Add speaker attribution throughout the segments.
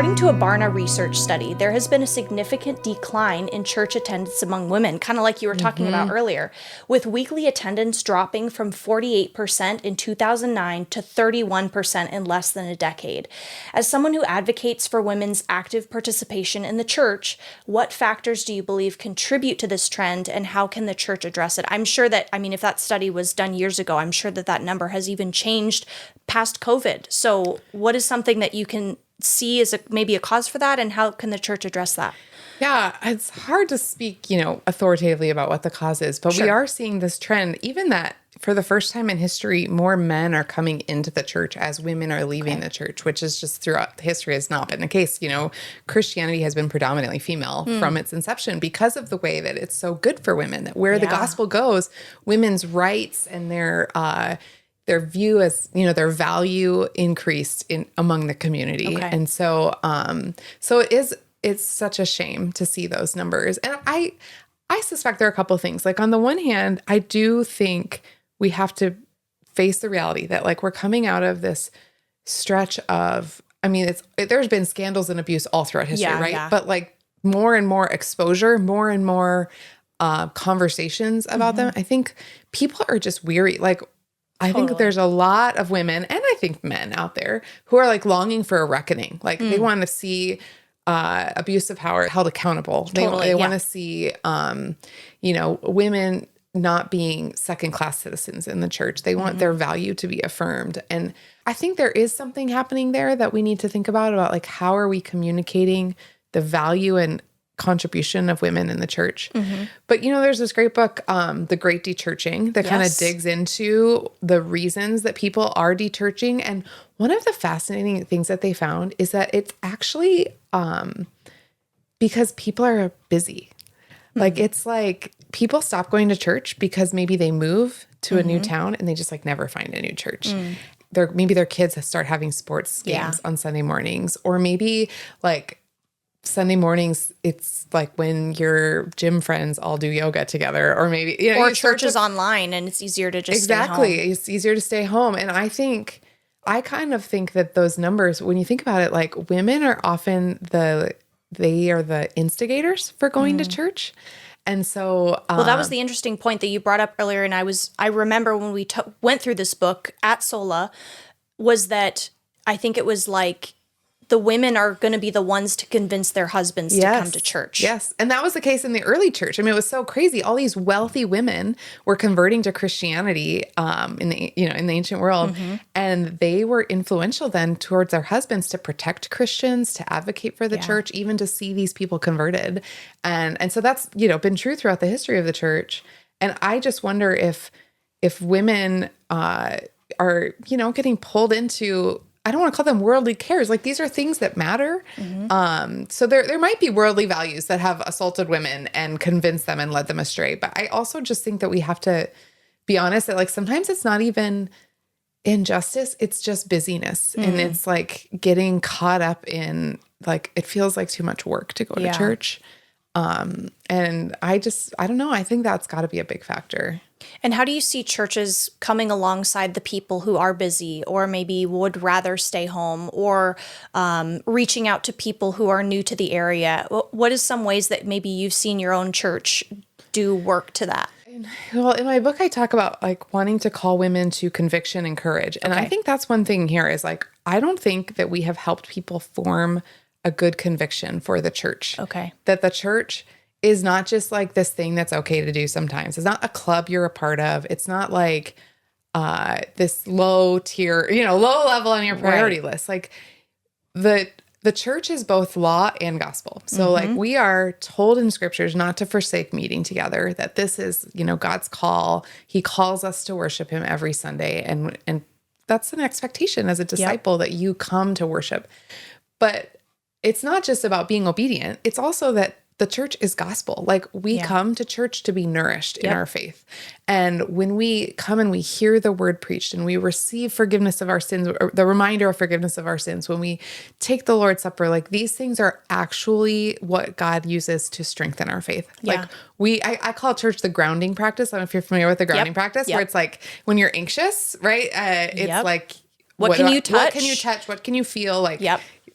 Speaker 1: According to a Barna research study, there has been a significant decline in church attendance among women, kind of like you were talking about earlier, with weekly attendance dropping from 48% in 2009 to 31% in less than a decade. As someone who advocates for women's active participation in the church, what factors do you believe contribute to this trend, and how can the church address it? I'm sure that, if that study was done years ago, I'm sure that that number has even changed past COVID. So what is something that you can see as maybe a cause for that, and how can the church address that?
Speaker 2: Yeah, it's hard to speak, authoritatively about what the cause is, but we are seeing this trend, even that for the first time in history, more men are coming into the church as women are leaving the church, which is just throughout history has not been the case. Christianity has been predominantly female from its inception because of the way that it's so good for women, that where the gospel goes, women's rights and their view as, their value increased among the community. Okay. And so, it's such a shame to see those numbers. And I suspect there are a couple of things. Like, on the one hand, I do think we have to face the reality that, like, we're coming out of this stretch of, there's been scandals and abuse all throughout history, right? Yeah. But, like, more and more exposure, more and more conversations about them. I think people are just weary. Like, I think there's a lot of women, and I think men out there, who are, like, longing for a reckoning. Like, they want to see abuse of power held accountable. They want to see, women not being second-class citizens in the church. They want their value to be affirmed. And I think there is something happening there that we need to think about, like, how are we communicating the value and contribution of women in the church. But, there's this great book, The Great Dechurching, that kind of digs into the reasons that people are dechurching. And one of the fascinating things that they found is that it's actually because people are busy. Like, it's like people stop going to church because maybe they move to a new town and they just, like, never find a new church. Maybe their kids start having sports games on Sunday mornings, or maybe, like, Sunday mornings, it's like when your gym friends all do yoga together, or maybe,
Speaker 1: or church is online and it's easier to just stay home.
Speaker 2: It's easier to stay home. And I kind of think that those numbers, when you think about it, like, women are often they are the instigators for going to church. And so,
Speaker 1: well, that was the interesting point that you brought up earlier. And I remember when we went through this book at Sola, was that I think it was like, the women are going to be the ones to convince their husbands to come to church.
Speaker 2: Yes. And that was the case in the early church. It was so crazy. All these wealthy women were converting to Christianity in the ancient world. And they were influential then towards their husbands to protect Christians, to advocate for the church, even to see these people converted. And so that's, been true throughout the history of the church. And I just wonder if women are, getting pulled into, I don't want to call them worldly cares. Like, these are things that matter. So there might be worldly values that have assaulted women and convinced them and led them astray. But I also just think that we have to be honest that, like, sometimes it's not even injustice. It's just busyness. And it's like getting caught up in, like, it feels like too much work to go to church. And I don't know. I think that's got to be a big factor.
Speaker 1: And how do you see churches coming alongside the people who are busy, or maybe would rather stay home, or reaching out to people who are new to the area? What is some ways that maybe you've seen your own church do work to that?
Speaker 2: Well, in my book, I talk about, like, wanting to call women to conviction and courage. And I think that's one thing here is, like, I don't think that we have helped people form a good conviction for the church. Okay. That the church is not just, like, this thing that's okay to do sometimes. It's not a club you're a part of. It's not like this low tier, low level on your priority list. Like, the church is both law and gospel. So like, we are told in scriptures not to forsake meeting together, that this is, God's call. He calls us to worship him every Sunday. And that's an expectation as a disciple that you come to worship. But it's not just about being obedient. It's also that the church is gospel. Like, we come to church to be nourished in our faith. And when we come and we hear the word preached and we receive forgiveness of our sins, or the reminder of forgiveness of our sins, when we take the Lord's Supper, like, these things are actually what God uses to strengthen our faith. Like, I call church the grounding practice. I don't know if you're familiar with the grounding practice, where it's like when you're anxious, right? It's like,
Speaker 1: what can you touch?
Speaker 2: What can you touch? What can you feel? Like,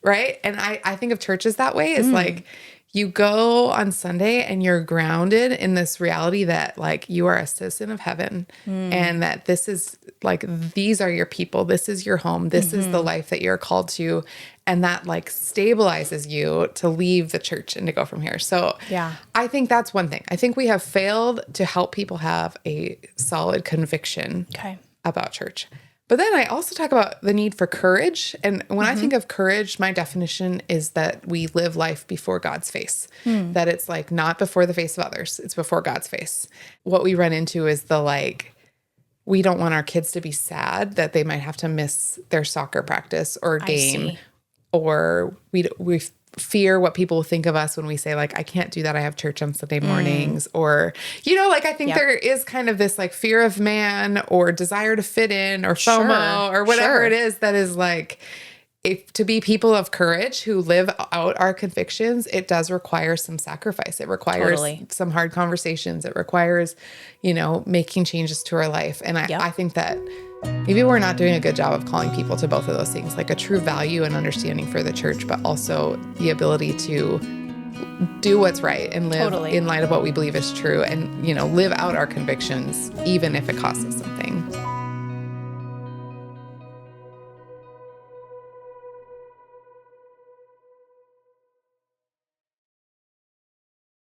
Speaker 2: right? And I think of churches that way. It's like you go on Sunday and you're grounded in this reality that like you are a citizen of heaven and that this is like, these are your people. This is your home. This is the life that you're called to. And that like stabilizes you to leave the church and to go from here. So I think that's one thing. I think we have failed to help people have a solid conviction about church. But then I also talk about the need for courage. And when I think of courage, my definition is that we live life before God's face, that it's like not before the face of others. It's before God's face. What we run into is the like, we don't want our kids to be sad that they might have to miss their soccer practice or game, or we fear what people will think of us when we say like, I can't do that. I have church on Sunday mornings or, you know, like I think there is kind of this like fear of man or desire to fit in or FOMO or whatever it is that is like, if to be people of courage who live out our convictions, it does require some sacrifice. It requires some hard conversations. It requires, you know, making changes to our life. And I think that maybe we're not doing a good job of calling people to both of those things, like a true value and understanding for the church, but also the ability to do what's right and live in light of what we believe is true and, you know, live out our convictions, even if it costs us something.